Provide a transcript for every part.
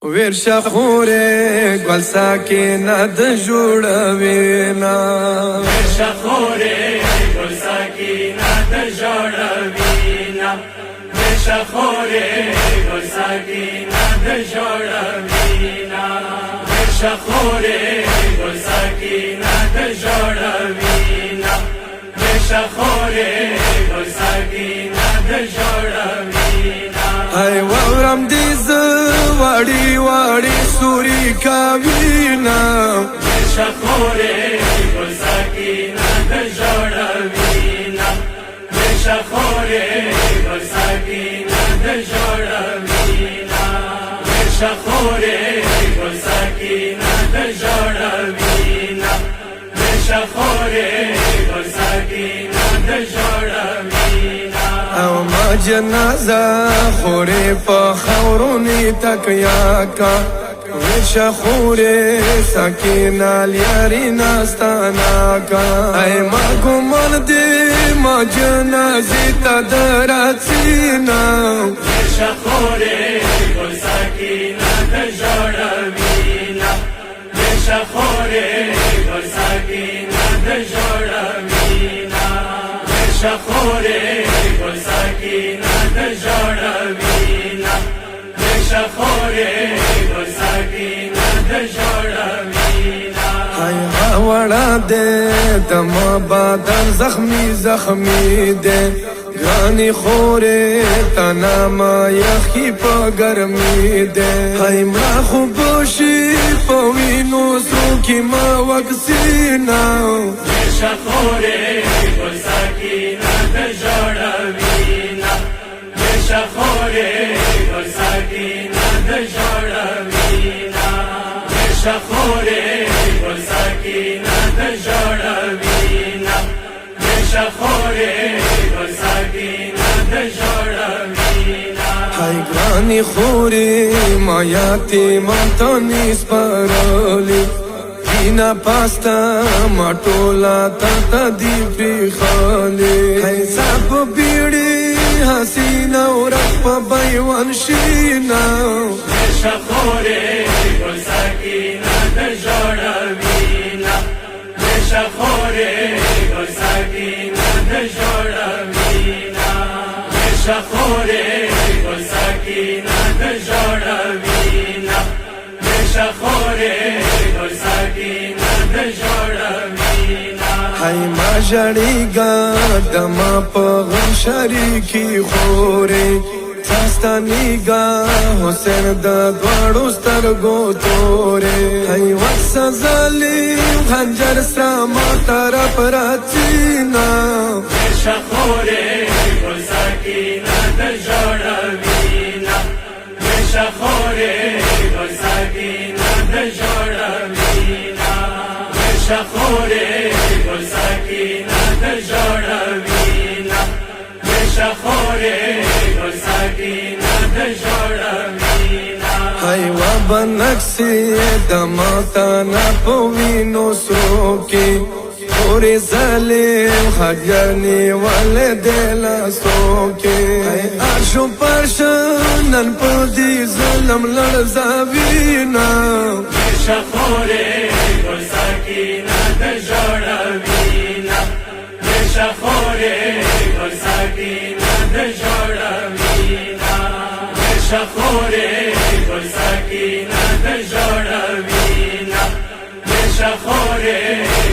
ورشه خوره گل ساکینه د جوړوینا ورشه خوره گل ساکینه د جوړوینا ورشه خوره گل ساکینه د جوړوینا ورشه خوره گل ساکینه د جوړوینا ورشه خوره گل ساکینه د جوړوینا ای وورم دې واړی واړی سوري کاوینا ورشه خوره گل ساکینه د جوړوینا ورشه خوره گل ساکینه د جوړوینا ورشه خوره گل ساکینه د جوړوینا ورشه خوره گل ساکینه د جوړوینا او ما جنازه خوري په خورونی تکیا کا ورشه خوره ساکینه لیاری ناستانا کا ای ما ګمان دې ما جنازه ته درڅینا ورشه خوره گل ساکینه د جوړوینا ورشه خوره گل ساکینه د جوړوینا ورشه خوره گل ساکینه د جوړوینا ورشه خوره گل ساکینه د جوړوینا ای وړا دې دم بدن زخمی زخمی دې ګرانی خوره تنا ما یخی په ګرمی دې ای ما خو بوشي په وینو سو کی ما وکسینا ورشه خوره گل ساکینه د جوړوینا ورشه خوره گل ساکینه د جوړوینا ورشه خوره گل ساکینه د جوړوینا ورشه خوره گل ساکینه د جوړوینا ای ګرانی خوره ما یاتی مانتونی سپارلی دینا پاستا ما ټولا تا دی پری خالی ای صاحب بیڑی حسینا ورخ پا بیوان شینا ورشه خوره گل ساکینه د جوړوینا ورشه خوره گل ساکینه د جوړوینا ورشه خوره گل ساکینه د جوړوینا ورشه خوره گل ساکینه د جوړوینا ای ما جړیګا دما په غم شریکی خوره ساستانیګا حسین د دوړو سترګو تورې ای وسه ظالم خنجر سره ما طرف راچینا ورشه خوره گل ساکینه د جوړوینا ورشه خوره گل ساکینه د جوړوینا ورشه خوره گل ساکینه د جوړوینا ورشه خوره گل ساکینه د جوړوینا ای و بنکسی دما تا نا پوینو سرو کی پوری ظالم خجرنی والے دیلا سو کی ای عرشو پرشنن پو دی ظلم لرزاوینا ورشه خوره گل ساکینه د جوړوینا ورشه خوره گل ساکینه د جوړوینا ورشه خوره گل ساکینه د جوړوینا ورشه خوره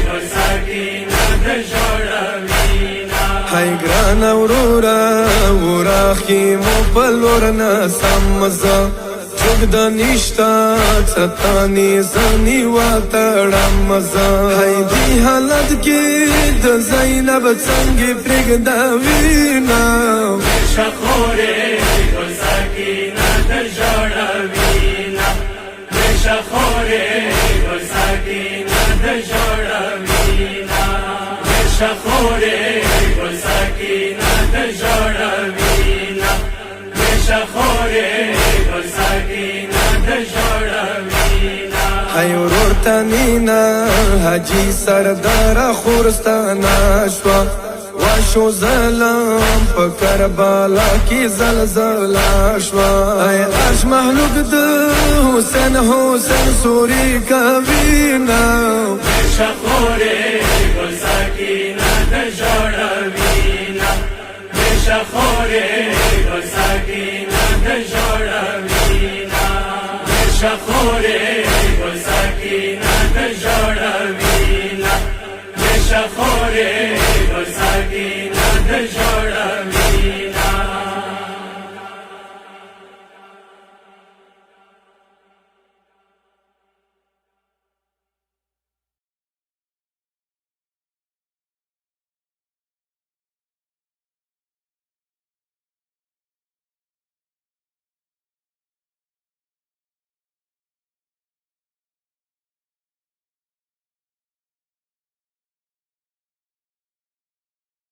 گل ساکینه د جوړوینا ای ګران اورورا وراخی مو پلور نسمزا چوک د نشتا ستانی زنی واتړم مزا ای دی حالت کې د زینب څنګه پرګدا وینا ورشه خوره گل ساکینه د جوړوینا ورشه خوره گل ساکینه د جوړوینا ورشه خوره گل ساکینه د جوړوینا ورشه خوره گل ساکینه د جوړوینا ای ورور تنینا حاجی سردار خورستانا شوا شو ظلم په کربلا کې زلزلہ شوا ای عرش محلوق د حسین حسین سوری کوینا شخوره گل سکینه د جوړوینا شخوره گل سکینه د جوړوینا شخوره گل سکینه د جوړوینا شخوره گل سکینه د جوړوینا